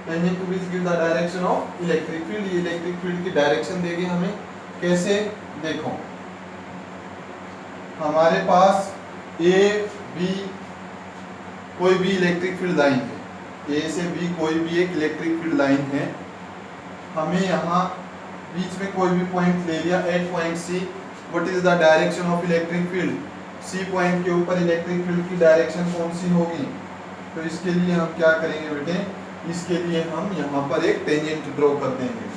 Tangent to which give the direction of electric field. ये electric field की direction देगी हमें। कैसे? देखो, हमारे पास ए बी कोई भी इलेक्ट्रिक फील्ड लाइन है, ए से बी कोई भी एक इलेक्ट्रिक फील्ड लाइन है। हमें यहाँ बीच में कोई भी पॉइंट ले लिया, at point C. What is the direction of electric field? C point के ऊपर इलेक्ट्रिक फील्ड की डायरेक्शन कौन सी होगी? तो इसके लिए हम क्या करेंगे बेटे, इसके लिए हम यहाँ पर एक टेंजेंट ड्रॉ कर देंगे।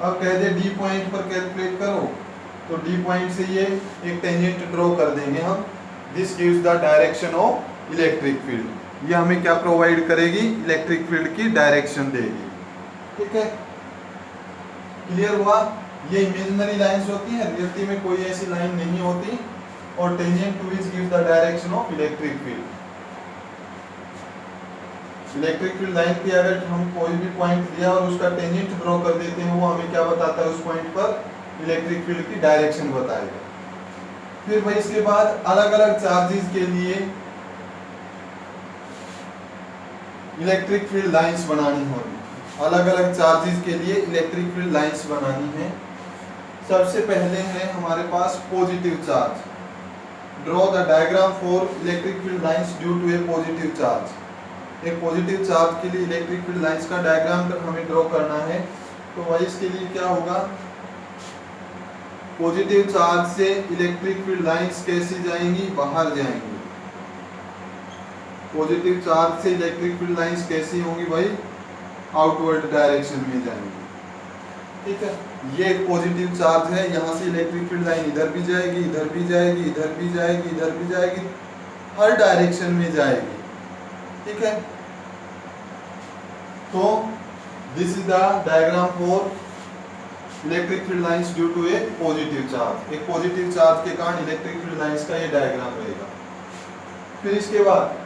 अब कह दे डी पॉइंट पर कैलकुलेट करो, तो डी पॉइंट से ये एक टेंजेंट ड्रॉ कर देंगे हम। This gives the direction of electric field. ये हमें क्या प्रोवाइड करेगी? इलेक्ट्रिक फील्ड की डायरेक्शन देगी। ठीक है, क्लियर हुआ? ये इमेजिनरी लाइंस होती हैं, रियलिटी में कोई ऐसी लाइन नहीं होती। और tangent to which gives the direction of electric field. Electric field line की अगर हम कोई भी पॉइंट लिया और उसका टेंजेंट ड्रॉ कर देते हैं, वो हमें क्या बताता है? उस पॉइंट पर इलेक्ट्रिक फील्ड की डायरेक्शन बताएगा। फिर भाई इसके बाद अलग अलग चार्जेस के लिए इलेक्ट्रिक फील्ड लाइंस बनानी होगी। अलग अलग चार्जेस के लिए इलेक्ट्रिक फील्ड लाइंस बनानी है। सबसे पहले है हमारे पास positive charge. Draw the diagram for electric field lines due to a positive charge. एक पॉजिटिव चार्ज के लिए इलेक्ट्रिक फील्ड लाइंस का डायग्राम हमें ड्रॉ करना है। तो भाई इसके लिए क्या होगा? पॉजिटिव चार्ज से इलेक्ट्रिक फील्ड लाइंस कैसी जाएंगी? बाहर जाएंगी। पॉजिटिव चार्ज से इलेक्ट्रिक फील्ड लाइंस कैसी होंगी भाई? आउटवर्ड डायरेक्शन में जाएंगी। ठीक है, ये एक पॉजिटिव चार्ज है। यहाँ से इलेक्ट्रिक फील्ड लाइन इधर भी जाएगी, इधर भी जाएगी, इधर भी जाएगी, इधर भी जाएगी, हर डायरेक्शन में जाएगी। ठीक है, तो this is the diagram for electric field lines due to a positive charge. एक पॉजिटिव चार्ज के कारण इलेक्ट्रिक फील्ड लाइंस का ये डायग्राम रहेगा। फिर इसके बाद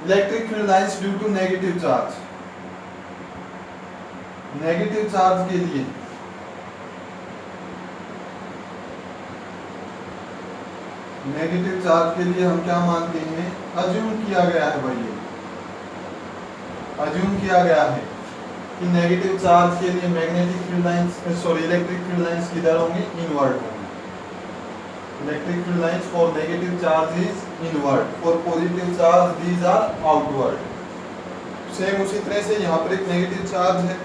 electric field lines due to negative charge. Negative charge के लिए हम क्या मानते हैं? अज्यूम किया गया है भाई, ये अज्यूम किया गया है कि नेगेटिव चार्ज के लिए magnetic field lines electric field lines किधर होंगी? इनवर्ड होंगी। Electric field lines for negative charge is inward, for positive charge these are outward. Same उसी तरह से यहाँ पर एक नेगेटिव चार्ज है।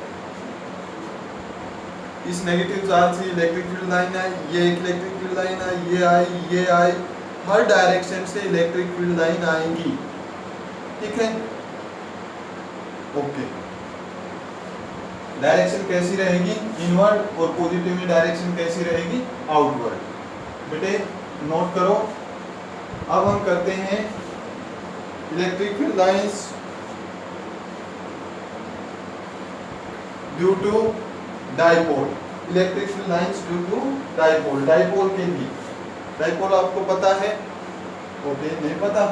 इस नेगेटिव चार्ज से इलेक्ट्रिक फील्ड लाइन है, ये एक इलेक्ट्रिक फील्ड लाइन है, ये आई, हर डायरेक्शन से इलेक्ट्रिक फील्ड लाइन आएंगी। ठीक है, ओके। डायरेक्शन कैसी रहेगी? इनवर्ड। और पॉजिटिव में डायरेक्शन कैसी रहेगी? आउटवर्ड। बेटे नोट करो। अब हम करते हैं electric field lines due to dipole. Electric field lines due to dipole. Dipole के लिए, डाइपोल आपको पता है? ओके, नहीं पता?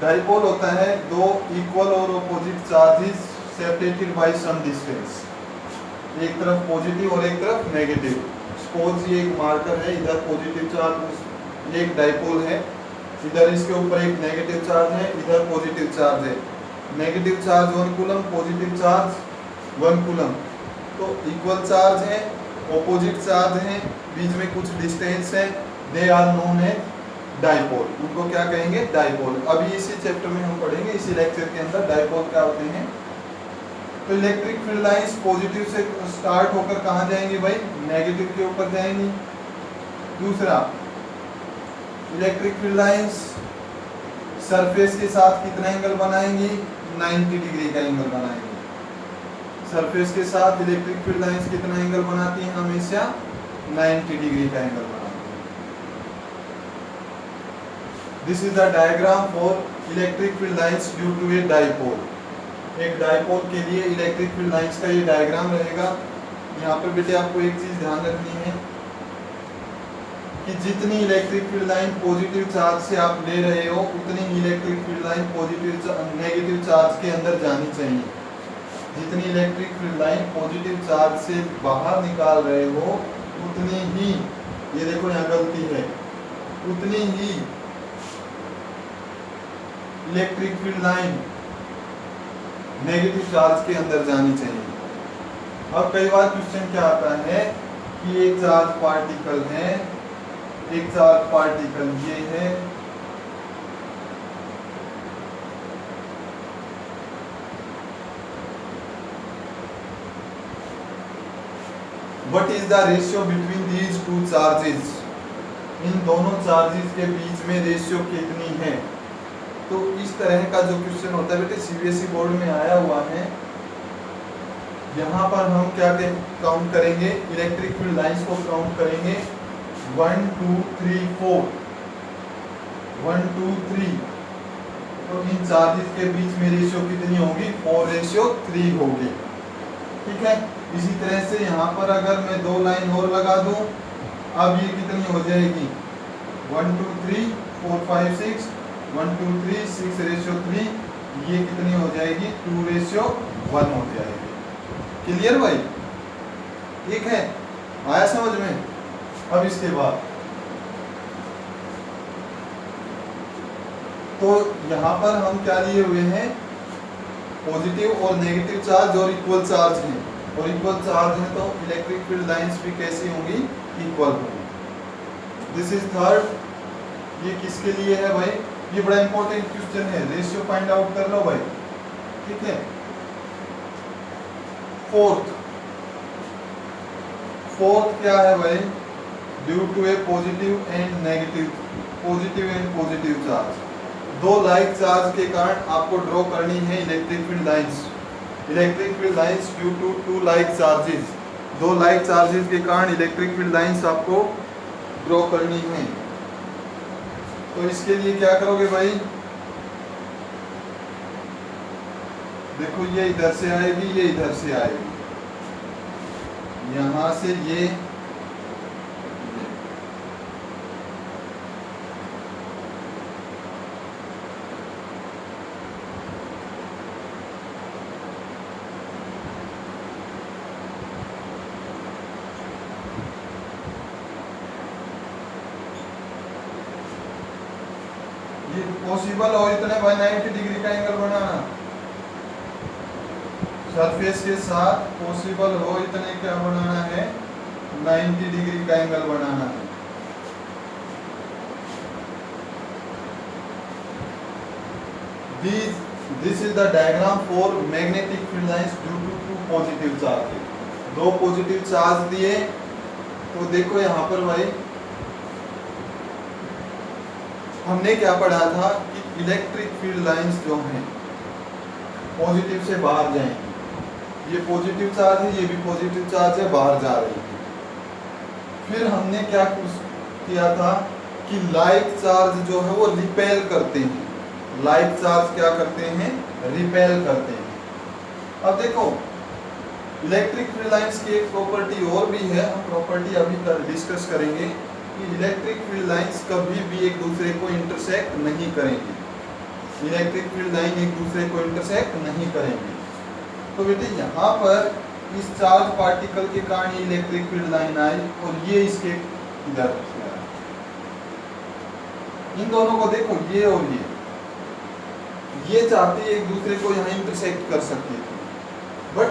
डाइपोल होता है दो इक्वल और opposite charges separated by some distance. एक तरफ पॉजिटिव और एक तरफ नेगेटिव। सपोज ये एक मार्कर है, इधर पॉजिटिव चार्ज, ये एक डाइपोल है, इधर इसके ऊपर एक नेगेटिव चार्ज है, इधर पॉजिटिव चार्ज है। Negative charge 1 coulomb, positive charge 1 coulomb. तो इक्वल चार्ज है, ऑपोजिट चार्ज है, बीच में कुछ डिस्टेंस है, दे आर नोन है डाइपोल। उनको क्या कहेंगे? डाइपोल। अभी इसी चैप्टर में हम पढ़ेंगे, इसी लेक्चर के अंदर डाइपोल क्या होते हैं। तो इलेक्ट्रिक फील्ड लाइंस पॉजिटिव से स्टार्ट होकर कहाँ जाएंगी भाई? नेगेटिव के ऊपर जाएंगी। दूसरा, इलेक्ट्रिक फील्ड लाइंस सरफेस के साथ कितना एंगल बनाएंगी? 90 डिग्री का एंगल बनाएंगे। सरफेस के साथ इलेक्ट्रिक फील्ड लाइंस कितना एंगल बनाती हैं? हमेशा 90 डिग्री का एंगल बनाती हैं। This is the diagram for electric field lines due to a dipole. एक डाइपोल के लिए इलेक्ट्रिक फील्ड लाइंस का ये डायग्राम रहेगा। यहाँ पर बेटे आपको एक चीज ध्यान रखनी है, कि जितनी electric field line positive charge से आप ले रहे हो उतनी electric field line negative charge के अंदर जानी चाहिए। जितनी electric field line positive charge से बाहर निकाल रहे हो उतनी ही, ये देखो यहाँ गलती है, उतनी ही electric field line negative charge के अंदर जानी चाहिए। अब कई बार क्वेश्चन क्या आता है कि एक चार्ज पार्टिकल है, एक चार्ज पार्टिकल ये है, what is the ratio between these two charges, इन दोनों चार्जेस के बीच में रेशियो कितनी है। तो इस तरह का जो क्वेश्चन होता है बेटे सीबीएसई बोर्ड में आया हुआ है। यहाँ पर हम क्या काउंट करेंगे, इलेक्ट्रिक फील्ड लाइंस को काउंट करेंगे 1 2 3 4 1 2 3। तो इन चार्जेस के बीच में रेशियो कितनी होगी, 4:3 होगी। ठीक है, इसी तरह से यहाँ पर अगर मैं 2 लाइन और लगा दूं, अब ये कितनी हो जाएगी 1 2 3 4 5 6 1 2 3 6:3, ये कितनी हो जाएगी 2:1 हो जाएगी। क्लियर भाई, ठीक है, आया समझ में। अब इसके बाद तो यहाँ पर हम क्या लिए हुए हैं, पॉजिटिव और नेगेटिव चार्ज और इक्वल चार्ज है, और इक्वल चार्ज है तो इलेक्ट्रिक फील्ड लाइंस भी कैसी होंगी, इक्वल होंगी। This is third. ये किसके लिए है भाई, ये बड़ा इंपॉर्टेंट क्वेश्चन है, रेशियो फाइंड आउट कर लो भाई। ठीक है, फोर्थ क्या है भाई, due to a positive and negative, positive and positive charge, दो लाइक चार्ज के कारण आपको ड्रॉ करनी है electric field lines. Electric field lines due to 2 like charges, 2 like charges के कारण इलेक्ट्रिक फील्ड लाइंस आपको ड्रॉ करनी है। तो इसके लिए क्या करोगे भाई, देखो ये इधर से आएगी, ये इधर से आएगी, यहां से ये पॉसिबल हो इतने भाई 90 डिग्री का एंगल बनाना, सरफेस के साथ पॉसिबल हो इतने क्या बनाना है, 90 डिग्री का एंगल बनाना है। This is the diagram for magnetic field lines due to 2 positive charge, 2 positive charge दिए। तो देखो यहाँ पर भाई हमने क्या पढ़ा था कि इलेक्ट्रिक फील्ड लाइंस जो हैं पॉजिटिव से बाहर जाएंगी, ये पॉजिटिव चार्ज है, ये भी पॉजिटिव चार्ज है, बाहर जा रही है। फिर हमने क्या किया था कि लाइक चार्ज जो है वो रिपेल करते हैं, लाइक चार्ज क्या करते हैं, रिपेल करते हैं। अब देखो इलेक्ट्रिक फील्ड लाइंस की एक प्रॉपर्टी और भी है, हम प्रॉपर्टी अभी डिस्कस करेंगे कि इलेक्ट्रिक फील्ड लाइंस कभी भी एक दूसरे को इंटरसेक्ट नहीं करेंगी, इलेक्ट्रिक फील्ड लाइन एक दूसरे को इंटरसेक्ट नहीं करेंगी। तो बेटे यहाँ पर इस चार्ज पार्टिकल के कारण इलेक्ट्रिक फील्ड लाइन आई और ये इसके इधर से आया। इन दोनों को देखो, ये और ये चाहते एक दूसरे को यहाँ इंटरसेक्ट कर सकती थी, बट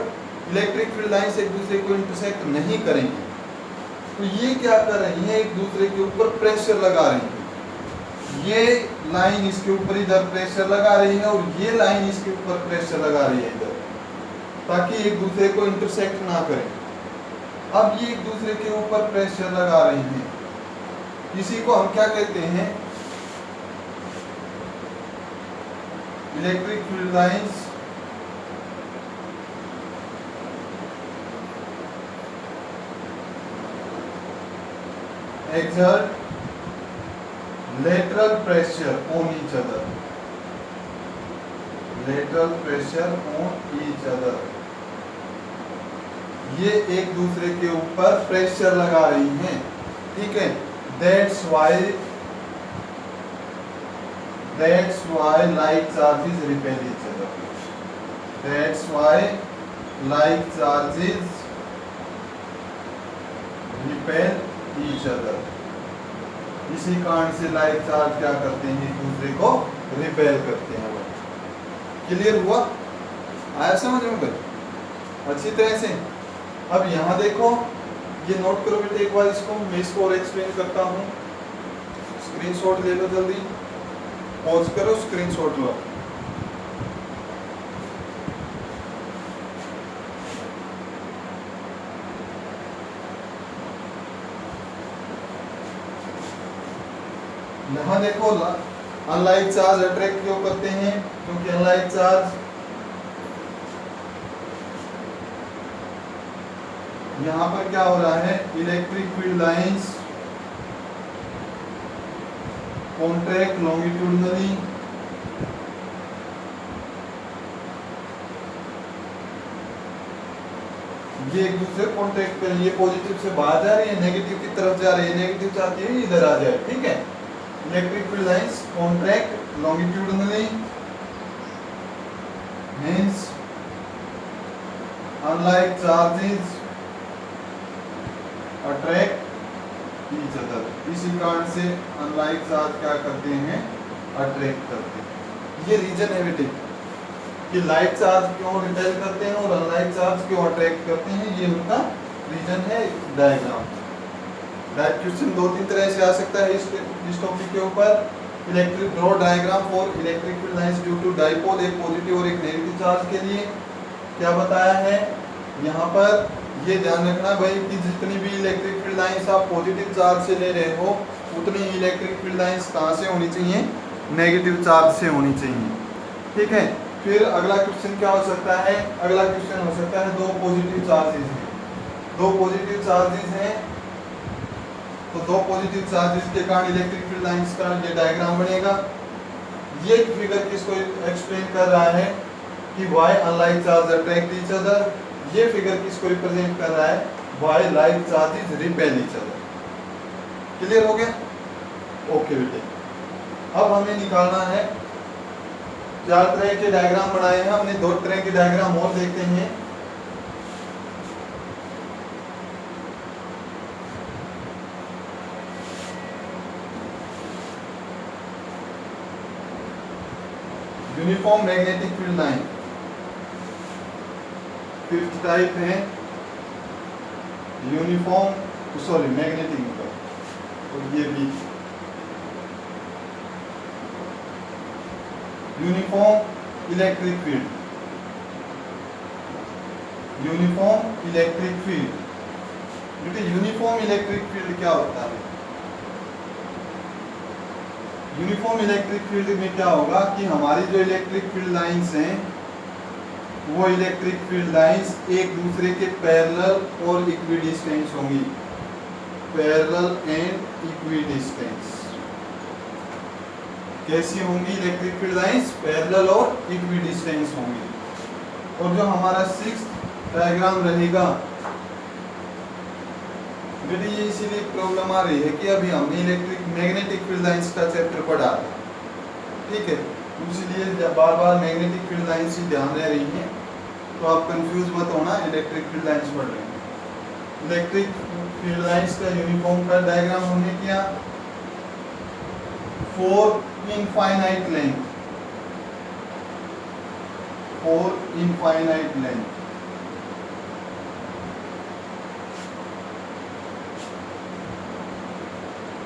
इलेक्ट्रिक फील्ड लाइंस एक दूसरे को इंटरसेक्ट नहीं करेंगी। तो ये क्या कर रही है, एक दूसरे के ऊपर प्रेशर लगा रही है। ये लाइन इसके ऊपर इधर प्रेशर लगा रही है और ये लाइन इसके ऊपर प्रेशर लगा रही है इधर, ताकि एक दूसरे को इंटरसेक्ट ना करें। अब ये एक दूसरे के ऊपर प्रेशर लगा रही हैं, इसी को हम क्या कहते हैं, electric field lines exert lateral pressure on each other, lateral pressure on each other। ये एक दूसरे के ऊपर प्रेशर लगा रही हैं, ठीक है। That's why like charges repel each other. That's why like charges repel each other. इसी कारण से लाइक चार्ज क्या करते हैं, एक दूसरे को रिपेल करते हैं। क्लियर हुआ? आया समझ में भाई अच्छी तरह से? अब यहाँ देखो, ये नोट करो बेटे एक बार इसको, मैं इसको और एक्सप्लेन करता हूँ। स्क्रीनशॉट ले लो जल्दी, पॉज करो, स्क्रीनशॉट लो। यहाँ देखो, अनलाइक चार्ज अट्रैक्ट क्यों करते हैं? क्योंकि अनलाइक चार्ज यहाँ पर क्या हो रहा है, electric field lines contract longitudinally ये एक दूसरे कॉन्ट्रैक्ट कर, ये पॉजिटिव से बाहर जा रही है, नेगेटिव की तरफ जा रही है, नेगेटिव चाहती है इधर आ जाए। ठीक है, electric field lines contract longitudinally, hence unlike charges attract each other। इसी कारण से unlike चार्ज क्या करते हैं, अट्रैक्ट करते हैं। ये रीजन है बेटे कि लाइक चार्ज क्यों रिपेल करते हैं और अनलाइक चार्ज क्यों अट्रैक्ट करते हैं, ये उनका रीजन है डायग्राम। दैट क्वेश्चन दो तीन तरह से आ सकता है इस टॉपिक के ऊपर। Electric draw diagram for electric field lines due to dipole, एक पॉजिटिव और एक नेगेटिव चार्ज के लिए क्या बताया है यहाँ पर। ये ध्यान रखना भाई कि जितनी भी इलेक्ट्रिक फील्ड लाइंस आप पॉजिटिव चार्ज से ले रहे हो, उतनी ही इलेक्ट्रिक फील्ड लाइंस कहाँ से होनी चाहिए, नेगेटिव चार्ज से होनी चाहिए। ठीक है, फिर अगला क्वेश्चन क्या हो सकता है, अगला क्वेश्चन हो सकता है दो पॉजिटिव चार्जेस हैं, दो पॉजिटिव चार्जेस हैं, तो दो पॉजिटिव चार्जेस के कारण इलेक्ट्रिक फील्ड लाइंस का ये डायग्राम बनेगा। ये फिगर किसको एक्सप्लेन कर रहा है कि why unlike charge attract each other, ये फिगर किसको रिप्रेजेंट कर रहा है, why like charges repel each other. Clear हो गया? ओके बेटे, अब हमें निकालना है, चार तरह के डायग्राम बनाए हैं हमने, दो तरह के डायग्राम और देखते हैं। Uniform magnetic field line fifth type है, यूनिफॉर्म सॉरी मैग्नेटिक, और ये भी uniform electric field, uniform electric field. बेटे यूनिफॉर्म इलेक्ट्रिक फील्ड क्या होता है? यूनिफॉर्म इलेक्ट्रिक फील्ड में क्या होगा कि हमारी जो इलेक्ट्रिक फील्ड लाइंस हैं, वो इलेक्ट्रिक फील्ड लाइंस एक दूसरे के पैरेलल और इक्विडिस्टेंस होंगी, पैरेलल एंड इक्विडिस्टेंस। कैसी होंगी इलेक्ट्रिक फील्ड लाइंस? पैरेलल और इक्विडिस्टेंस होंगी। और जो हमारा सिक्स्थ डायग्राम रहेगा बेटे, ये इसीलिए प्रॉब्लम आ रही है कि अभी हमने इलेक्ट्रिक मैग्नेटिक फील्ड लाइंस का चैप्टर पढ़ा है। ठीक है, इसीलिए बार बार मैग्नेटिक फील्ड लाइंस ही ध्यान रह रही हैं, तो आप कंफ्यूज मत होना, इलेक्ट्रिक फील्ड लाइंस पढ़ रहे हैं। इलेक्ट्रिक फील्ड लाइंस का यूनिफॉर्म का डायग्राम हमने किया, 4 infinite length, 4 infinite length.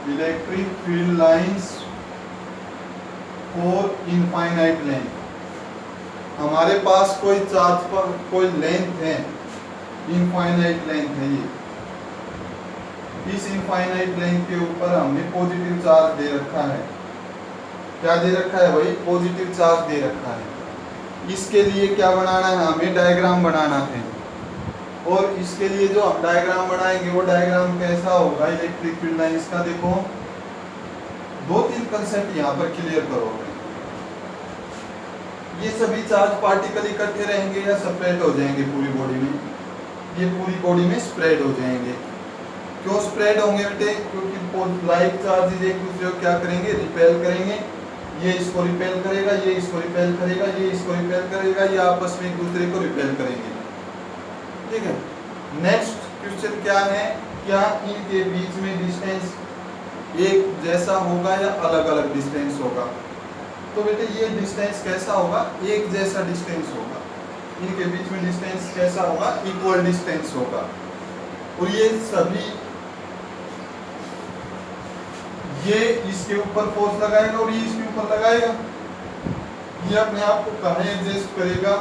Electric field lines 4 infinite length. हमारे पास कोई चार्ज पर कोई लेंथ है, इनफाइनाइट लेंथ है ये, इस इनफाइनाइट लेंथ के ऊपर हमने पॉजिटिव चार्ज दे रखा है। क्या दे रखा है भाई? पॉजिटिव चार्ज दे रखा है। इसके लिए क्या बनाना है? हमें डायग्राम बनाना है, और इसके लिए जो हम डायग्राम बनाएंगे वो डायग्राम कैसा होगा इलेक्ट्रिक फील्ड लाइंस का? देखो, दो तीन कंसेप्ट यहाँ पर क्लियर करोगे। ये सभी चार्ज पार्टिकल इकट्ठे रहेंगे या सेपरेट हो जाएंगे पूरी बॉडी में? ये पूरी बॉडी में स्प्रेड हो जाएंगे। क्यों स्प्रेड होंगे बेटे? क्योंकि लाइक चार्जेस एक दूसरे को क्या करेंगे? रिपेल करेंगे। ये इसको रिपेल करेगा, ये इसको रिपेल करेगा, ये इसको रिपेल करेगा, ये आपस में एक दूसरे को रिपेल करेंगे। ठीक है। नेक्स्ट क्वेश्चन क्या है? क्या इनके बीच में डिस्टेंस एक जैसा होगा या अलग अलग डिस्टेंस होगा? तो बेटे ये डिस्टेंस कैसा होगा? एक जैसा डिस्टेंस होगा। इनके बीच में डिस्टेंस कैसा होगा? इक्वल डिस्टेंस होगा। और ये सभी ये इसके ऊपर फोर्स लगाएगा और ये इसके ऊपर लगाएगा। ये अपने आप को कहाँ एडजस्ट करेगा?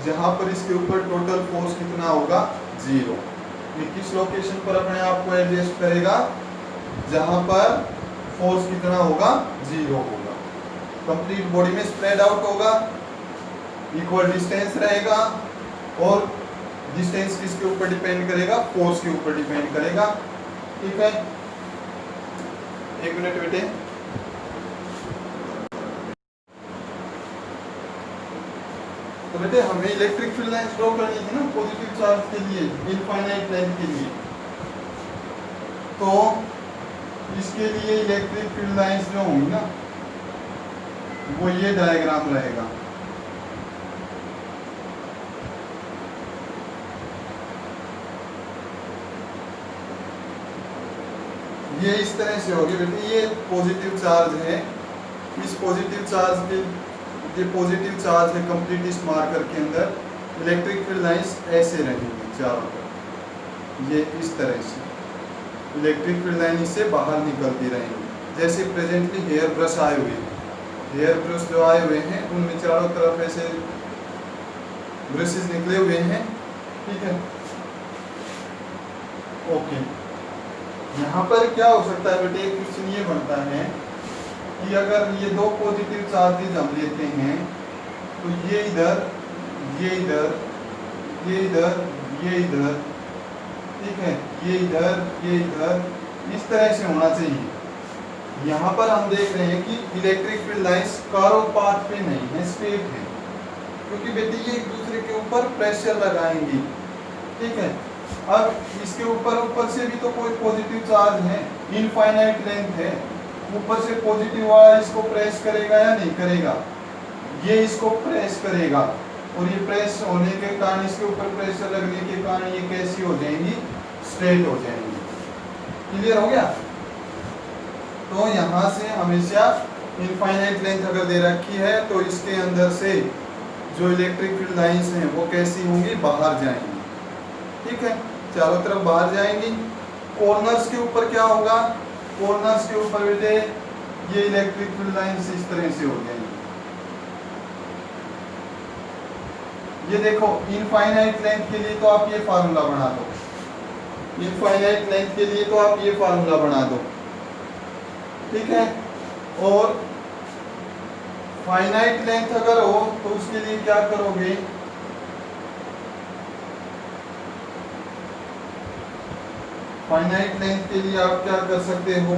जहां पर इसके ऊपर टोटल फोर्स कितना होगा? 0। ये किस लोकेशन पर अपने आप को एडजस्ट करेगा? जहां पर फोर्स कितना होगा? 0 होगा। कंप्लीट बॉडी में स्प्रेड आउट होगा, इक्वल डिस्टेंस रहेगा और डिस्टेंस किसके ऊपर डिपेंड करेगा? फोर्स के ऊपर डिपेंड करेगा। ठीक है, एक मिनट बेटे। तो बेटे हमें इलेक्ट्रिक फील्ड लाइंस ड्रॉ करनी थी ना पॉजिटिव चार्ज के लिए, इनफाइनाइट लेंथ के लिए। तो इसके लिए इलेक्ट्रिक फील्ड लाइंस जो होंगी ना वो ये डायग्राम रहेगा। ये इस तरह से होगी बेटे। ये पॉजिटिव चार्ज है। इस पॉजिटिव चार्ज के ये पॉजिटिव चार्ज है कंप्लीट इस मार्कर के अंदर। इलेक्ट्रिक फील्ड लाइंस ऐसे रहेंगी चारों तरफ, ये इस तरह से इलेक्ट्रिक फील्ड लाइन इससे बाहर निकलती रहेंगी। जैसे प्रेजेंटली हेयर ब्रश आए हुए हैं, हेयर ब्रश जो आए हुए हैं उनमें चारों तरफ ऐसे ब्रशेस निकले हुए हैं। ठीक है, ओके। यहाँ पर क्या हो सकता है बेटे? एक क्वेश्चन ये बनता है कि अगर ये दो पॉजिटिव चार्जेज हम लेते हैं तो ये इधर, ये इधर, ये इधर, ये इधर, ठीक है, ये इधर, ये इधर, इस तरह से होना चाहिए। यहाँ पर हम देख रहे हैं कि electric field lines curve path पे नहीं है, स्ट्रेट है, क्योंकि बेटे ये एक दूसरे के ऊपर प्रेशर लगाएंगी। ठीक है, अब इसके ऊपर से भी तो कोई पॉजिटिव चार्ज है, इनफाइनाइट लेंथ है, ऊपर से पॉजिटिव वाला इसको प्रेस करेगा या नहीं करेगा? ये इसको प्रेस करेगा और ये प्रेस होने के कारण, इसके ऊपर प्रेशर लगने के कारण ये कैसी हो जाएंगी? स्ट्रेट हो जाएंगी। क्लियर हो गया? तो यहाँ से हमेशा इनफाइनाइट लेंथ अगर दे रखी है तो इसके अंदर से जो इलेक्ट्रिक फील्ड लाइंस हैं वो कैसी होंगी? बाहर जाएंगी। ठीक है, चारों तरफ बाहर जाएंगी। कॉर्नर्स के ऊपर क्या होगा? कॉर्नर्स के ऊपर बेटे ये इलेक्ट्रिक फील्ड लाइंस इस तरह से हो जाएंगी। ये देखो, इनफाइनाइट लेंथ के लिए तो आप ये फार्मूला बना दो, इनफाइनाइट लेंथ के लिए तो आप ये फार्मूला बना दो। ठीक है, और फाइनाइट लेंथ अगर हो तो उसके लिए क्या करोगे? फाइनाइट लेंथ के लिए आप क्या कर सकते हो?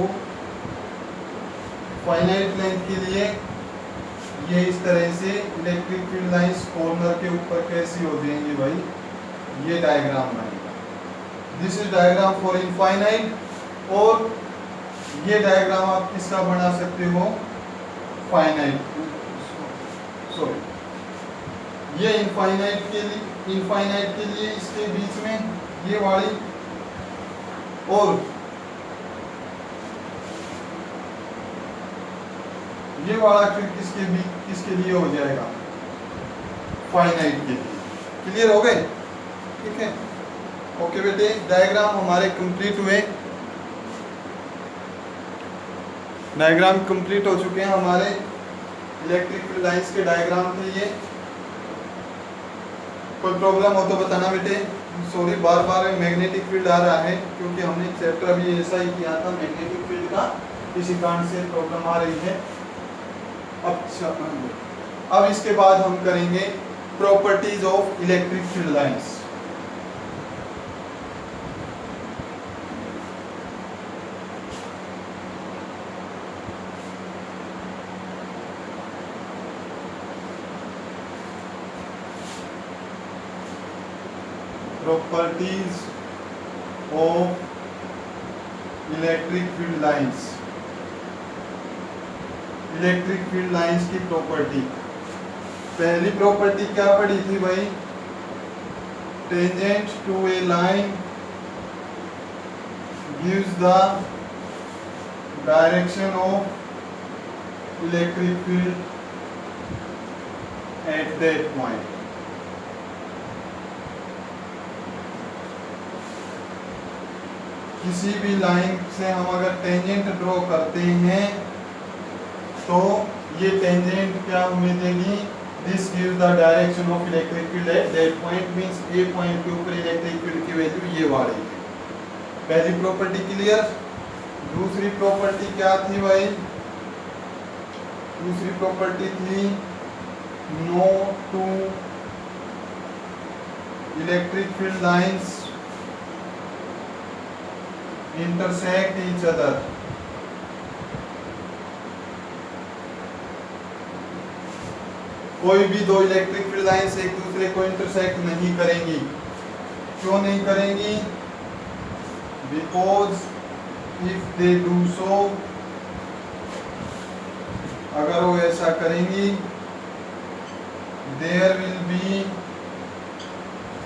फाइनाइट लेंथ के लिए ये इस तरह से इलेक्ट्रिक फील्ड लाइंस कॉर्नर के ऊपर कैसी हो जाएंगी भाई? ये डायग्राम बनेगा। This is diagram for infinite. और ये डायग्राम आप किसका बना सकते हो? फाइनाइट, सॉरी, ये इनफाइनाइट के लिए इसके बीच में ये वाली, और ये वाला फिर किसके लिए हो जाएगा? फाइनाइट के लिए। क्लियर हो गए? ठीक है, ओके बेटे, डायग्राम हमारे कंप्लीट हुए। डायग्राम कंप्लीट हो चुके हैं हमारे। इलेक्ट्रिक फील्ड लाइंस के डायग्राम थे ये। कोई प्रॉब्लम हो तो बताना बेटे। सॉरी, बार बार मैग्नेटिक फील्ड आ रहा है क्योंकि हमने चैप्टर अभी ऐसा ही किया था मैग्नेटिक फील्ड का, इसी कारण से प्रॉब्लम आ रही है। अच्छा, अब इसके बाद हम करेंगे properties of electric field lines. properties of electric field lines. Electric field lines की प्रॉपर्टी, पहली प्रॉपर्टी क्या पढ़ी थी भाई? Tangent to a line gives the direction of electric field at that point. किसी भी लाइन से हम अगर टेंजेंट ड्रॉ करते हैं तो ये टेंजेंट क्या हमें देगी? This gives the direction of electric field at that point, means A point के ऊपर इलेक्ट्रिक फील्ड की वैल्यू ये वाली है। पहली प्रॉपर्टी क्लियर। दूसरी प्रॉपर्टी क्या थी भाई? दूसरी प्रॉपर्टी थी no two electric field lines intersect each other। कोई भी दो इलेक्ट्रिक फील्ड लाइंस एक दूसरे को इंटरसेक्ट नहीं करेंगी। क्यों नहीं करेंगी? Because if they do so, अगर वो ऐसा करेंगी, there will be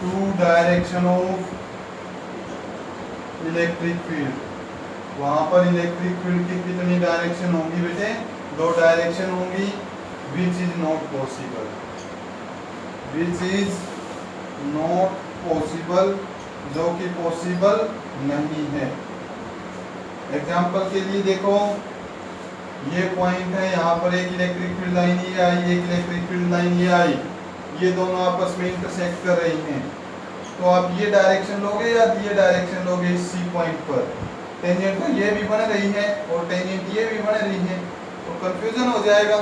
two direction of electric field. वहां पर इलेक्ट्रिक फील्ड की कितनी डायरेक्शन होंगी बेटे? दो डायरेक्शन होंगी, which is not possible. Which is not possible, जो कि पॉसिबल नहीं है। एग्जाम्पल के लिए देखो, ये पॉइंट है, यहाँ पर एक इलेक्ट्रिक फील्ड लाइन ये आई, एक इलेक्ट्रिक फील्ड लाइन ये आई, ये दोनों आपस में इंटरसेक्ट कर रही हैं। तो आप ये डायरेक्शन लोगे या ये डायरेक्शन लोगे इस सी पॉइंट पर? टेंजेंट तो ये भी बन रही है और टेंजेंट ये भी बन रही है, तो कंफ्यूजन हो जाएगा।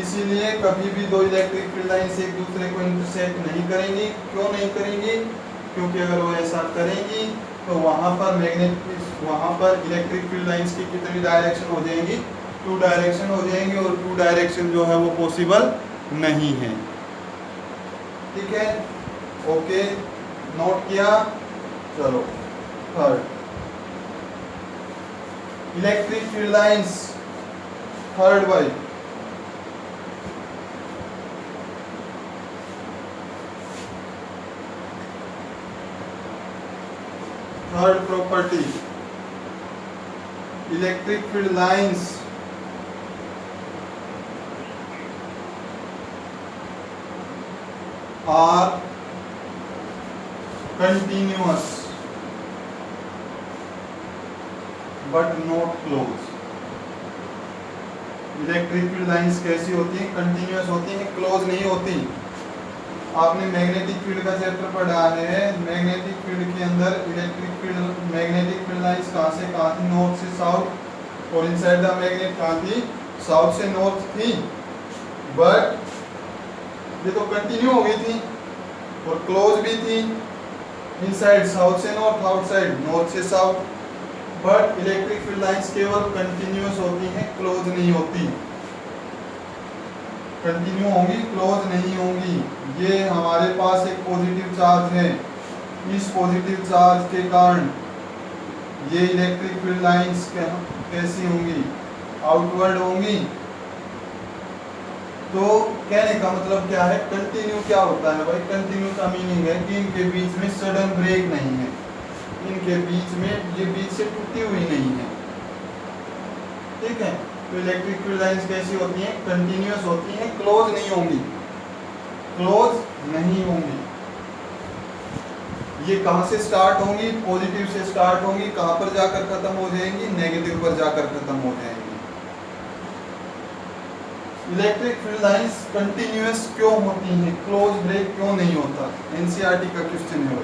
इसीलिए कभी भी दो इलेक्ट्रिक फील्ड लाइंस एक दूसरे को इंटरसेक्ट नहीं करेंगी। क्यों नहीं करेंगी? क्योंकि अगर वो ऐसा करेंगी तो वहाँ पर इलेक्ट्रिक फील्ड लाइंस की कितनी डायरेक्शन हो जाएंगी? टू डायरेक्शन हो जाएंगी, और टू डायरेक्शन जो है वो पॉसिबल नहीं है। ठीक है, ओके, नोट किया। चलो third, electric field lines. Third भाई, third property, electric field lines are continuous but not close। इलेक्ट्रिक फील्ड लाइंस कैसी होती हैं? कंटिन्यूअस होती हैं, क्लोज नहीं होती। आपने मैग्नेटिक फील्ड का चैप्टर पढ़ा है। मैग्नेटिक फील्ड के अंदर electric field, magnetic field lines कहाँ से कहाँ थी? नॉर्थ से साउथ, और इनसाइड द मैग्नेट कहाँ थी? साउथ से नॉर्थ थी। बट ये तो कंटिन्यू हो गई थी और क्लोज भी थी। इनसाइड साउथ से नॉर्थ, आउटसाइड नॉर्थ से south. But electric field lines केवल कंटिन्यूअस होती हैं, क्लोज नहीं होती। कंटिन्यू होंगी, क्लोज नहीं होंगी। ये हमारे पास एक पॉजिटिव चार्ज है, इस पॉजिटिव चार्ज के कारण ये इलेक्ट्रिक फील्ड लाइंस कैसी होंगी? आउटवर्ड होंगी। तो कहने का मतलब क्या है? कंटिन्यू क्या होता है भाई? कंटिन्यू का मीनिंग है कि इनके बीच में सडन ब्रेक नहीं है, इनके बीच में ये बीच से टूटी हुई नहीं है। ठीक है, तो इलेक्ट्रिक फील्ड लाइंस कैसी होती हैं? कंटिन्यूअस होती हैं, क्लोज नहीं होंगी। क्लोज नहीं होंगी। ये कहाँ से स्टार्ट होंगी? पॉजिटिव से स्टार्ट होंगी, कहाँ पर जाकर खत्म हो जाएंगी? नेगेटिव पर जाकर खत्म हो जाएंगी। इलेक्ट्रिक फील्ड लाइंस कंटिन्यूअस क्यों होती हैं, क्लोज ब्रेक क्यों नहीं होता? एनसीईआरटी का क्वेश्चन है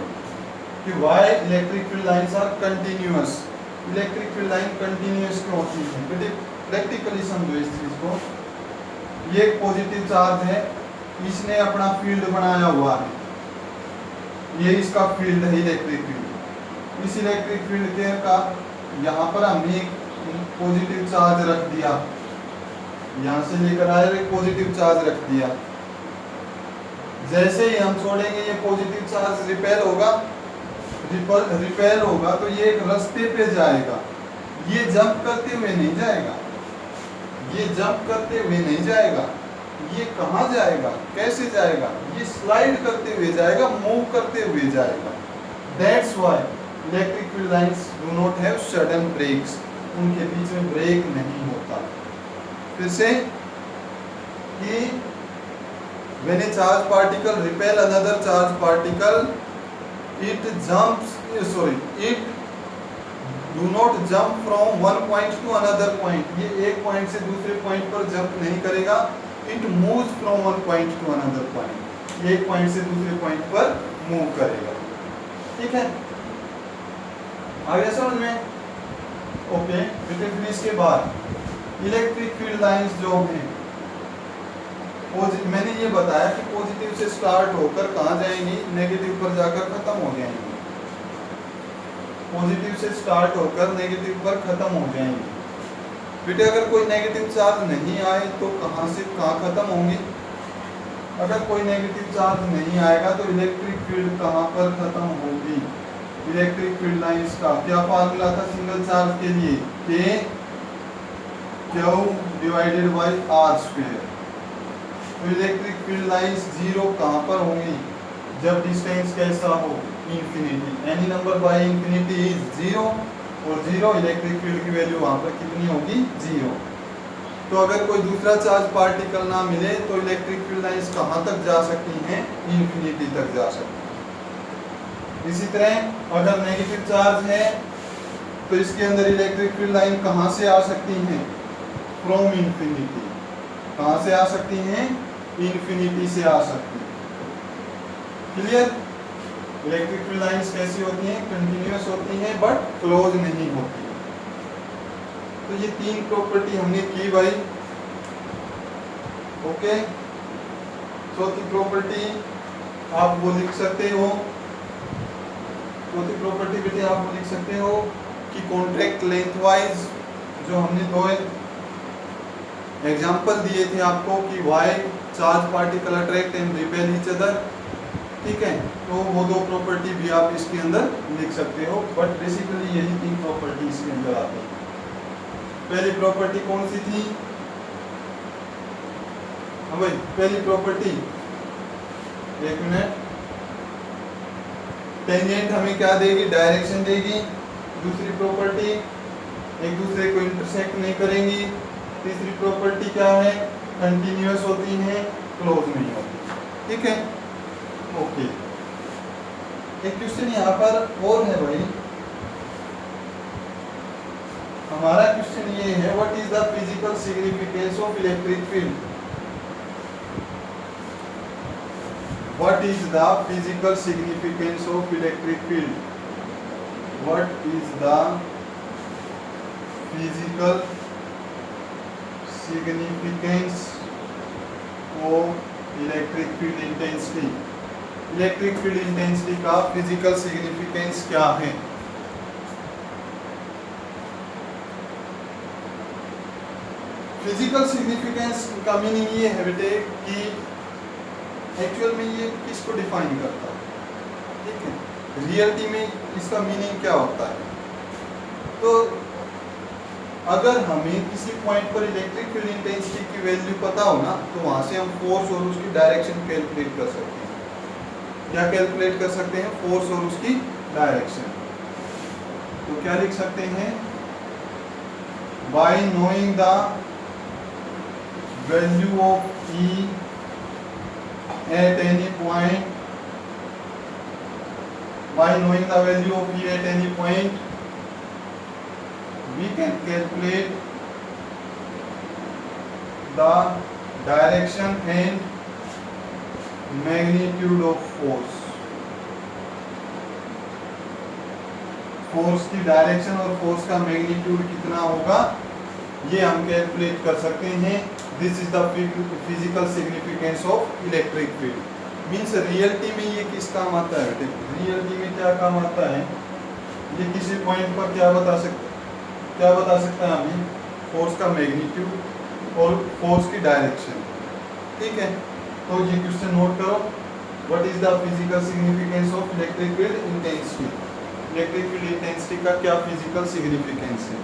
कि why electric field lines are continuous. Electric field line continuous क्यों होती है? प्रैक्टिकली समझो इस चीज को। ये एक पॉजिटिव चार्ज है, इसने अपना फील्ड बनाया हुआ है, ये इसका फील्ड है इलेक्ट्रिक फील्ड। इस इलेक्ट्रिक फील्ड के का यहाँ पर हमने एक पॉजिटिव चार्ज रख दिया, यहाँ से लेकर आए एक पॉजिटिव चार्ज रख दिया। जैसे ही हम छोड़ेंगे ये पॉजिटिव चार्ज रिपेल होगा, तो ये एक रास्ते पे जाएगा। ये जंप करते हुए नहीं जाएगा, ये जंप करते हुए नहीं जाएगा, ये कहाँ जाएगा, कैसे जाएगा, ये स्लाइड करते हुए जाएगा, मूव करते हुए जाएगा। That's why electric field lines do not have sudden breaks, उनके बीच में ब्रेक नहीं होता। फिर से कि when a charge particle repel another charge particle, it jumps, it do not jump from one point to another point, ये एक पॉइंट से दूसरे पॉइंट पर जंप नहीं करेगा, it moves from one point to another point, ये एक point से दूसरे पॉइंट पर मूव करेगा। ठीक है, आ गया समझ में? ओके, फिर इसके बाद इलेक्ट्रिक फील्ड लाइंस जो हैं, मैंने ये बताया कि पॉजिटिव से स्टार्ट होकर कहाँ जाएंगी, नेगेटिव पर जाकर खत्म हो जाएंगी। पॉजिटिव से स्टार्ट होकर नेगेटिव पर खत्म हो जाएंगी। बेटे अगर कोई नेगेटिव चार्ज नहीं आए तो कहाँ से कहाँ खत्म होंगी? अगर कोई नेगेटिव चार्ज नहीं आएगा तो इलेक्ट्रिक फील्ड कहाँ पर खत्म होगी? इलेक्ट्रिक फील्ड लाइंस का क्या फार्मूला था सिंगल चार्ज के लिए? K Q divided by R square. तो इलेक्ट्रिक फील्ड लाइंस जीरो कहाँ पर होंगी? जब डिस्टेंस कैसा हो? Infinity. Any number by infinity is zero, और जीरो इलेक्ट्रिक फील्ड की वैल्यू वहाँ पर कितनी होगी? जीरो। तो अगर कोई दूसरा चार्ज पार्टिकल ना मिले तो इलेक्ट्रिक फील्ड लाइंस कहाँ तक जा सकती हैं? इंफिनिटी तक जा सकती हैं। इसी तरह अगर नेगेटिव चार्ज है तो इसके अंदर इलेक्ट्रिक फील्ड लाइन कहाँ से आ सकती हैं? From infinity. कहाँ से आ सकती हैं? इंफिनिटी से आ सकती हैं। क्लियर? इलेक्ट्रिक फील्ड लाइंस कैसी होती हैं? कंटिन्यूअस होती हैं बट क्लोज नहीं होती। तो ये तीन प्रॉपर्टी हमने की भाई। ओके, चौथी प्रॉपर्टी आप वो लिख सकते हो, चौथी प्रॉपर्टी बेटे आप वो लिख सकते हो कि कॉन्ट्रैक्ट लेंथवाइज, जो हमने दो एग्जाम्पल दिए थे आपको कि why charge particle attract and repel each other. ठीक है, तो वो दो प्रॉपर्टी भी आप इसके अंदर लिख सकते हो, बट बेसिकली यही तीन प्रॉपर्टी इसके अंदर आती है। पहली प्रॉपर्टी कौन सी थी? हाँ भाई, पहली प्रॉपर्टी, एक मिनट, टेंजेंट हमें क्या देगी? डायरेक्शन देगी। दूसरी प्रॉपर्टी, एक दूसरे को इंटरसेक्ट नहीं करेंगी। तीसरी प्रॉपर्टी क्या है? कंटिन्यूअस होती हैं, क्लोज नहीं होती। ठीक है, ओके। एक क्वेश्चन यहाँ पर और है भाई, हमारा क्वेश्चन ये है, what is the physical significance of electric field? What is the physical significance of electric field? What is the physical significance of electric field intensity? Electric field intensity का फिजिकल सिग्निफिकेंस क्या है? Physical significance का meaning ये है बेटे कि actual में ये किसको डिफाइन करता है? ठीक है, रियलिटी में इसका मीनिंग क्या होता है? तो अगर हमें किसी पॉइंट पर इलेक्ट्रिक फील्ड इंटेंसिटी की वैल्यू पता हो ना, तो वहां से हम फोर्स और उसकी डायरेक्शन कैलकुलेट कर सकते हैं। क्या कैलकुलेट कर सकते हैं? फोर्स और उसकी डायरेक्शन। तो क्या लिख सकते हैं? Bye knowing the value of E at any point, by knowing the value of E at any point, we can calculate the direction and magnitude of force. Force की डायरेक्शन और force का magnitude कितना होगा ये हम calculate कर सकते हैं। This is the physical significance of electric field. Means reality में ये किस काम आता है? रियलिटी में क्या काम आता है? ये किसी पॉइंट पर क्या बता सकता है हमें? फोर्स का मैग्नीट्यूड और फोर्स की डायरेक्शन। ठीक है, तो ये क्वेश्चन नोट करो। What is the physical significance of electric field intensity? Electric field intensity का क्या फिजिकल सिग्निफिकेंस है?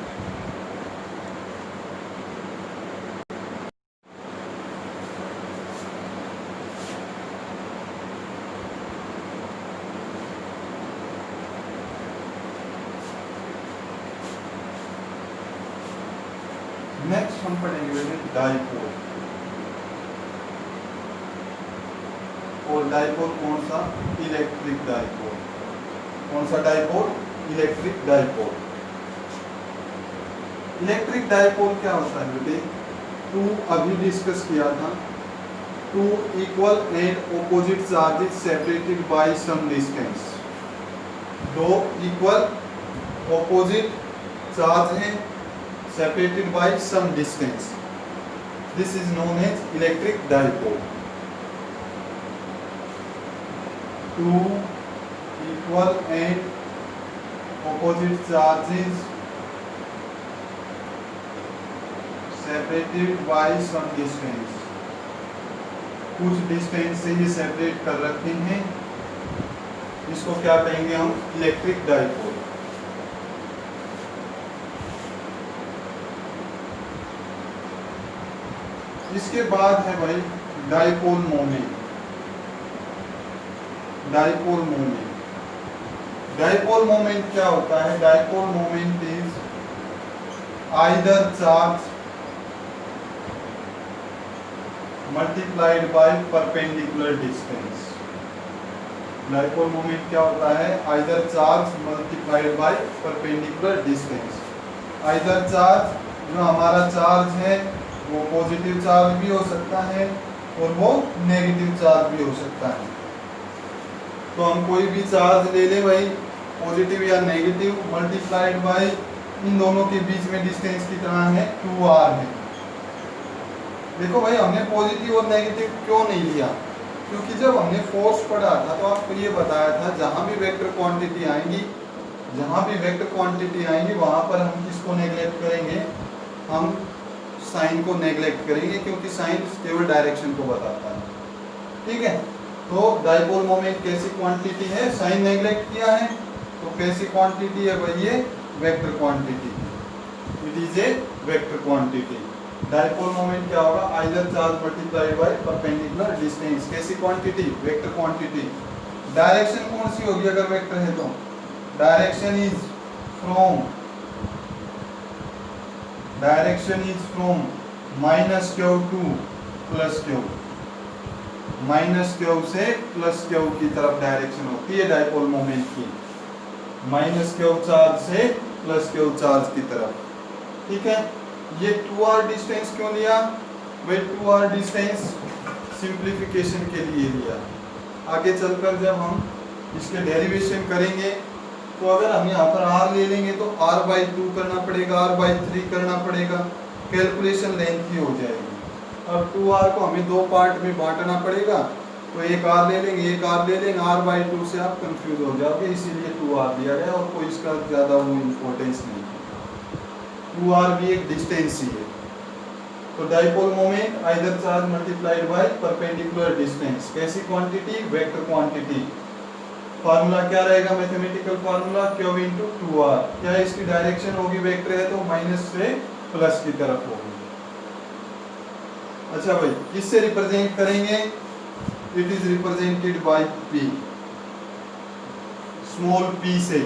नेक्स्ट हम पढ़ेंगे बेटे डाइपोल। और डाइपोल कौन सा? Electric dipole. कौन सा dipole? Electric dipole. Electric dipole क्या होता है बेटे? टू अभी डिस्कस किया था, two equal and opposite charges separated by some distance. दो इक्वल ऑपोजिट चार्ज हैं separated by some distance, this is known as electric dipole. Two equal and opposite charges separated by some distance, कुछ distance से ये separate कर रखे हैं, इसको क्या कहेंगे हम? Electric dipole. इसके बाद है भाई dipole moment. Dipole moment. Dipole moment क्या होता है? Dipole moment is either charge multiplied by perpendicular distance. Dipole moment क्या होता है? Either charge multiplied by perpendicular distance. Either charge, जो हमारा चार्ज है वो पॉजिटिव चार्ज भी हो सकता है और वो नेगेटिव चार्ज भी हो सकता है। तो हम कोई भी चार्ज ले लें भाई, पॉजिटिव या नेगेटिव, मल्टीप्लाइड बाय इन दोनों के बीच में डिस्टेंस कितना है? 2r है। देखो भाई, हमने पॉजिटिव और नेगेटिव क्यों नहीं लिया? क्योंकि जब हमने फोर्स पढ़ा था तो आपको ये बताया था जहां भी वेक्टर क्वांटिटी आएंगी, जहां भी वेक्टर क्वांटिटी आएंगी वहां पर हम किसको नेग्लेक्ट करेंगे? हम साइन को नेग्लेक्ट करेंगे, क्योंकि साइन केवल डायरेक्शन को बताता है। ठीक है, तो डाइपोल मोमेंट कैसी क्वांटिटी है? साइन नेग्लेक्ट किया है तो कैसी क्वांटिटी है भाई? ये vector quantity, it is a vector quantity. Dipole moment क्या होगा? Either charge multiplied by perpendicular distance. कैसी क्वांटिटी? Vector quantity. डायरेक्शन कौन सी होगी अगर वेक्टर है तो? Direction is from minus Q two plus Q. Minus Q से प्लस क्यू की तरफ डायरेक्शन होती है डाइपोल मोमेंट की, माइनस क्यू चार्ज से प्लस क्यू चार्ज की तरफ। ठीक है, ये 2r डिस्टेंस क्यों लिया भाई? 2r डिस्टेंस सिंप्लीफिकेशन के लिए लिया। आगे चलकर जब हम इसके डेरिवेशन करेंगे तो अगर हम यहाँ पर r ले लेंगे तो r/2 करना पड़ेगा, r/3 करना पड़ेगा, कैलकुलेशन लेंथी हो जाएगी। अब 2r को हमें दो पार्ट में बांटना पड़ेगा, तो एक r ले लेंगे, एक r ले लेंगे, r/2 से आप कंफ्यूज हो जाओगे, इसीलिए 2r दिया गया और कोई इसका ज़्यादा वो इम्पोर्टेंस नहीं है। 2r भी एक डिस्टेंस ही है। तो dipole moment either charge multiplied by perpendicular distance. कैसी क्वांटिटी? Vector quantity. फार्मूला क्या रहेगा? Mathematical formula q into 2r। क्या इसकी डायरेक्शन होगी? वेक्टर है तो माइनस से प्लस की तरफ होगी। अच्छा भाई, किससे रिप्रेजेंट करेंगे? It is represented by p, small p से।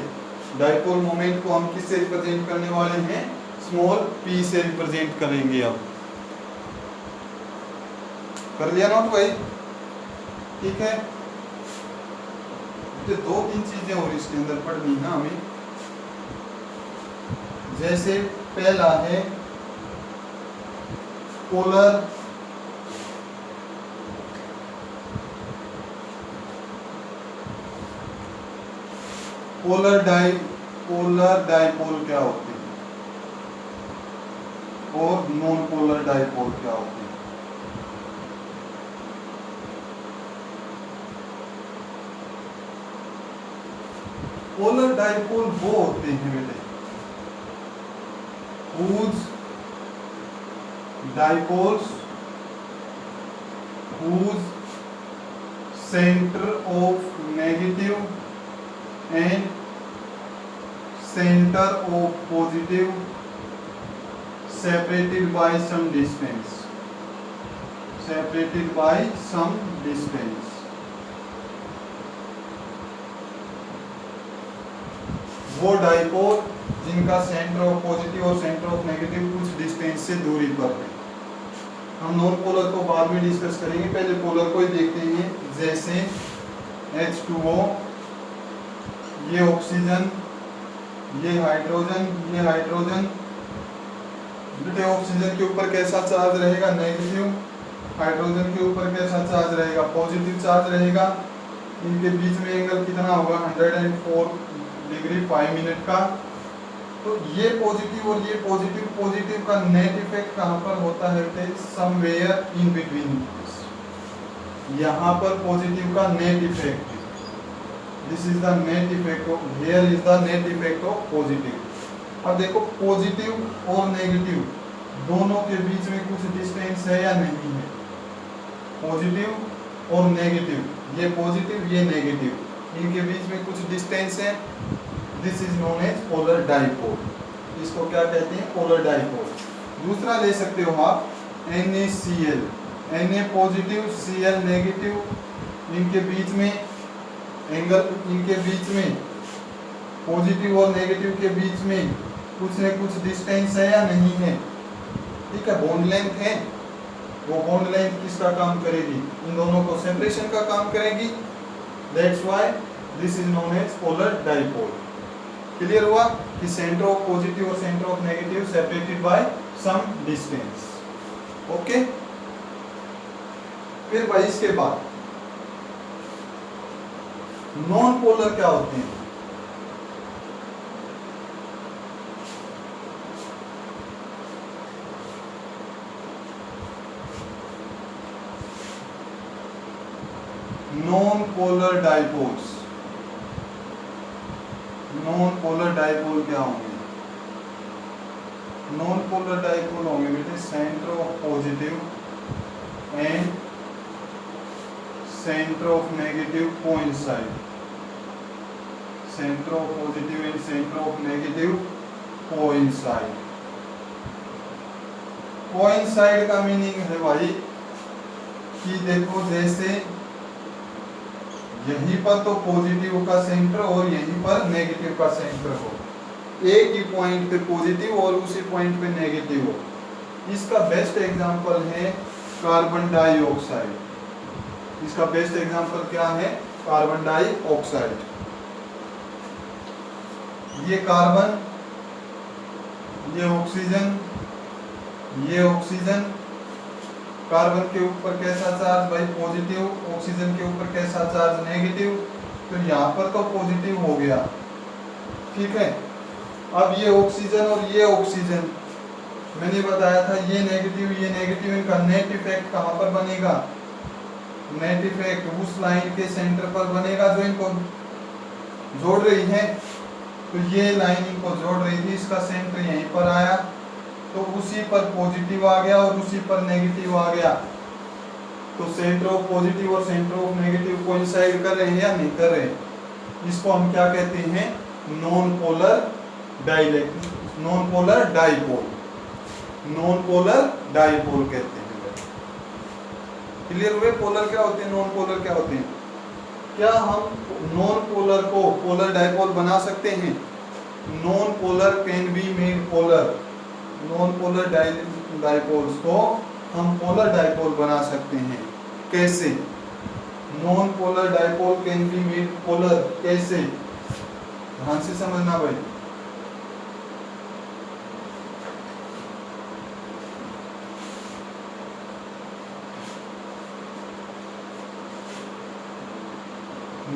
डाइपोल मोमेंट को हम किससे रिप्रेजेंट करने वाले हैं? स्मॉल p से रिप्रेजेंट करेंगे। अब कर लिया नोट भाई? ठीक है, तो दो तीन चीजें और इसके अंदर पढ़नी है हमें। जैसे पहला है पोलर डाइपोल क्या होती है और नॉन पोलर डाइपोल क्या होती है। पोलर डाइपोल वो होते हैं बेटे whose dipoles whose center of negative and center of positive separated by some distance, separated by some distance। वो डाइपोल जिनका सेंटर ऑफ पॉजिटिव और सेंटर ऑफ नेगेटिव कुछ डिस्टेंस से दूरी पर है। हम नॉन पोलर को बाद में डिस्कस करेंगे, पहले पोलर को ही देखते हैं। जैसे H2O, ये ऑक्सीजन, ये हाइड्रोजन, ये हाइड्रोजन। बेटे ऑक्सीजन के ऊपर कैसा चार्ज रहेगा? नेगेटिव। हाइड्रोजन के ऊपर कैसा चार्ज रहेगा? पॉजिटिव चार्ज रहेगा। इनके बीच में एंगल कितना होगा? 104 डिग्री 5 मिनट का। तो ये पॉजिटिव और ये पॉजिटिव, पॉजिटिव का नेट इफेक्ट कहाँ पर होता है? Somewhere in between. यहाँ पर पॉजिटिव का net effect, this is the net effect of, here is the net effect of positive. अब देखो पॉजिटिव और नेगेटिव दोनों के बीच में कुछ डिस्टेंस है या नहीं है? पॉजिटिव और नेगेटिव, ये पॉजिटिव ये नेगेटिव, इनके बीच में कुछ डिस्टेंस है। This is known as polar dipole. इसको क्या कहते हैं? Polar dipole. दूसरा ले सकते हो आप NaCl, Na positive Cl negative, इनके बीच में एंगल, इनके बीच में पॉजिटिव और नेगेटिव के बीच में कुछ न कुछ डिस्टेंस है या नहीं है? ठीक है, बॉन्ड लेंथ है। वो बॉन्ड लेंथ किसका काम करेगी? इन दोनों को सेपरेशन का काम करेगी। That's why this is known as polar dipole. Clear हुआ कि सेंटर ऑफ पॉजिटिव और centre of negative separated by some distance. Okay, फिर भाई इसके बाद नॉन पोलर क्या होते हैं? Non polar dipoles. Non polar dipole क्या होंगे? नॉन पोलर डाइपोल होंगे बेटे centre of positive and centre of negative coincide. Centre of positive and centre of negative coincide. Coincide का मीनिंग है भाई कि देखो जैसे यहीं पर तो पॉजिटिव का सेंटर और यहीं पर नेगेटिव का सेंटर हो, एक ही पॉइंट पे पॉजिटिव और उसी पॉइंट पे नेगेटिव हो। इसका बेस्ट एग्जांपल है कार्बन डाइऑक्साइड। इसका बेस्ट एग्जांपल क्या है? Carbon dioxide. ये कार्बन, ये ऑक्सीजन, ये ऑक्सीजन। कार्बन के ऊपर कैसा चार्ज भाई? पॉजिटिव। ऑक्सीजन के ऊपर कैसा चार्ज? नेगेटिव। तो यहाँ पर तो पॉजिटिव हो गया, ठीक है। अब ये ऑक्सीजन और ये ऑक्सीजन, मैंने बताया था ये नेगेटिव, इनका नेट इफेक्ट कहाँ पर बनेगा? नेट इफेक्ट उस लाइन के सेंटर पर बनेगा जो इनको जोड़ रही है। तो ये लाइन इनको जोड़ रही थी, इसका सेंटर यहीं पर आया, तो उसी पर पॉजिटिव आ गया और उसी पर नेगेटिव आ गया। तो सेंटर ऑफ पॉजिटिव और सेंटर ऑफ नेगेटिव कोइंसाइड कर रहे हैं या नहीं कर रहे? इसको हम क्या कहते हैं? Non polar dielectric, non polar dipole, non polar dipole कहते हैं। क्लियर हुए? पोलर क्या होते हैं, नॉन पोलर क्या होते हैं? क्या हम नॉन पोलर को पोलर डाइपोल बना सकते हैं? Non polar can be made polar. Non polar dipoles को हम पोलर डाइपोल बना सकते हैं। कैसे? Non polar dipole can be made polar. कैसे? ध्यान से समझना भाई।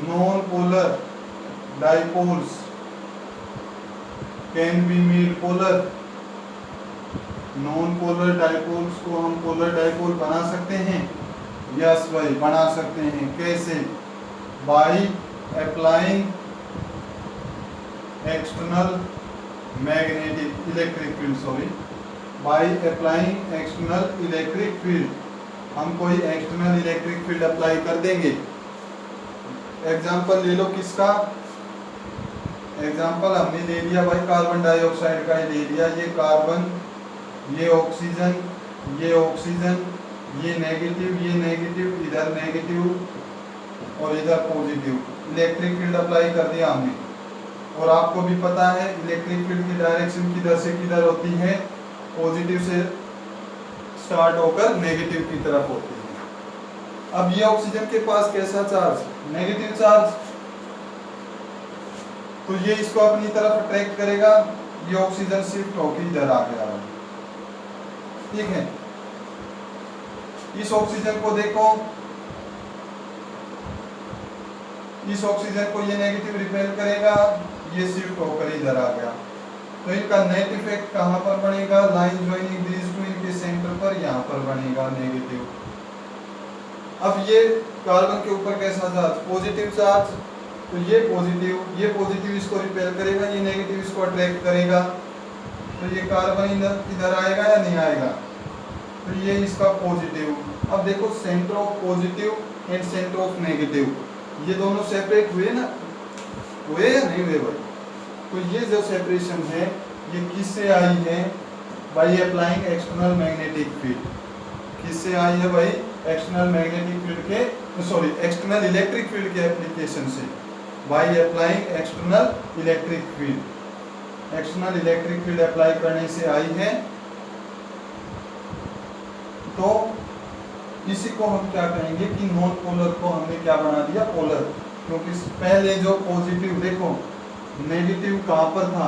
Non polar dipoles can be made polar. Non polar dipoles को हम पोलर डाइपोल बना सकते हैं। यस भाई, बना सकते हैं। कैसे? By applying external magnetic electric field, sorry, by applying external electric field. हम कोई एक्सटर्नल इलेक्ट्रिक फील्ड अप्लाई कर देंगे। एग्जाम्पल ले लो किसका? एग्जाम्पल हमने ले लिया भाई कार्बन डाइऑक्साइड का ही ले लिया। ये कार्बन, ये ऑक्सीजन, ये ऑक्सीजन, ये नेगेटिव, इधर नेगेटिव और इधर पॉजिटिव। इलेक्ट्रिक फील्ड अप्लाई कर दिया हमने। और आपको भी पता है इलेक्ट्रिक फील्ड की डायरेक्शन किधर से किधर होती है, पॉजिटिव से स्टार्ट होकर नेगेटिव की तरफ होती है। अब ये ऑक्सीजन के पास कैसा चार्ज, नेगेटिव चार्ज, तो ये इसको अपनी तरफ अट्रैक्ट करेगा, ये ऑक्सीजन शिफ्ट होकर इधर आ गया, ठीक है। इस ऑक्सीजन को देखो, इस ऑक्सीजन को ये नेगेटिव रिपेल करेगा, ये शिफ्ट होकर इधर आ गया, तो इनका नेट इफेक्ट कहां पर बनेगा, लाइन ज्वाइनिंग दीज टू इनके सेंटर पर यहां पर बनेगा नेगेटिव। अब ये कार्बन के ऊपर कैसा चार्ज, पॉजिटिव चार्ज, तो ये पॉजिटिव इसको रिपेल करेगा, ये नेगेटिव इसको अट्रैक्ट करेगा, तो ये कार्बन इधर आएगा या नहीं आएगा, तो ये इसका पॉजिटिव। अब देखो centre of positive and centre of negative, ये दोनों सेपरेट हुए ना, हुए या नहीं हुए भाई, तो ये जो सेपरेशन है ये किससे आई है, by applying external magnetic field. किससे आई है भाई, एक्सटर्नल मैग्नेटिक फील्ड के, सॉरी एक्सटर्नल इलेक्ट्रिक फील्ड के एप्लीकेशन से, by applying external electric field, external electric field apply करने से आई है। तो इसी को हम क्या कहेंगे कि नॉन पोलर को हमने क्या बना दिया, पोलर, क्योंकि पहले जो पॉजिटिव, देखो नेगेटिव कहां पर था,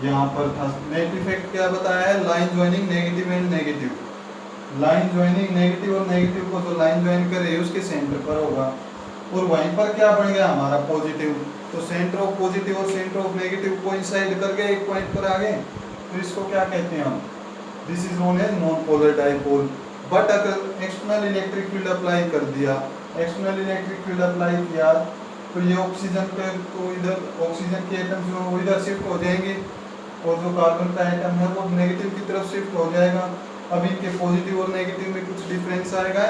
यहाँ पर था। नेट इफेक्ट क्या बताया है, line joining negative and negative, line joining negative और नेगेटिव को जो लाइन ज्वाइन कर रही है उसके सेंटर पर होगा, और वहीं पर क्या बन गया हमारा पॉजिटिव, तो सेंटर ऑफ पॉजिटिव और सेंटर ऑफ नेगेटिव कोइंसाइड करके एक पॉइंट पर आ गए, तो इसको क्या कहते हैं हम, this is known as non polar dipole. But अगर एक्सटर्नल इलेक्ट्रिक फील्ड अप्लाई कर दिया, एक्सटर्नल इलेक्ट्रिक फील्ड अप्लाई किया, तो ये ऑक्सीजन पे, तो इधर ऑक्सीजन के एटम जो वो इधर शिफ्ट हो जाएंगे, और जो कार्बन का एटम है वो नेगेटिव की तरफ शिफ्ट हो जाएगा। अब इनके पॉजिटिव और नेगेटिव में कुछ डिफरेंस आएगा,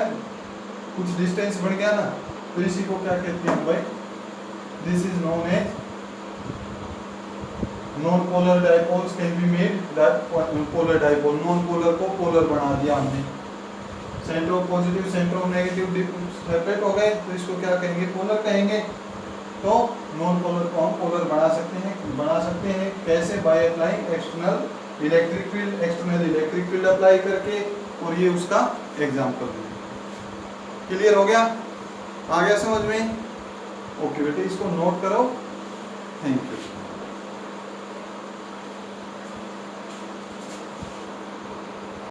कुछ डिस्टेंस बढ़ गया ना, तो इसी को क्या कहते हैं भाई, this is known as non polar dipoles can be made polar dipole. Non polar को पोलर बना दिया हमने, centre of positive centre of negative separate हो गए, तो इसको क्या कहेंगे, पोलर कहेंगे। तो नॉन पोलर को हम पोलर बना सकते हैं कैसे, by applying external electric field, external electric field apply करके, और ये उसका एग्जांपल है। क्लियर हो गया, आ गया समझ में? ओके बेटे, इसको नोट करो।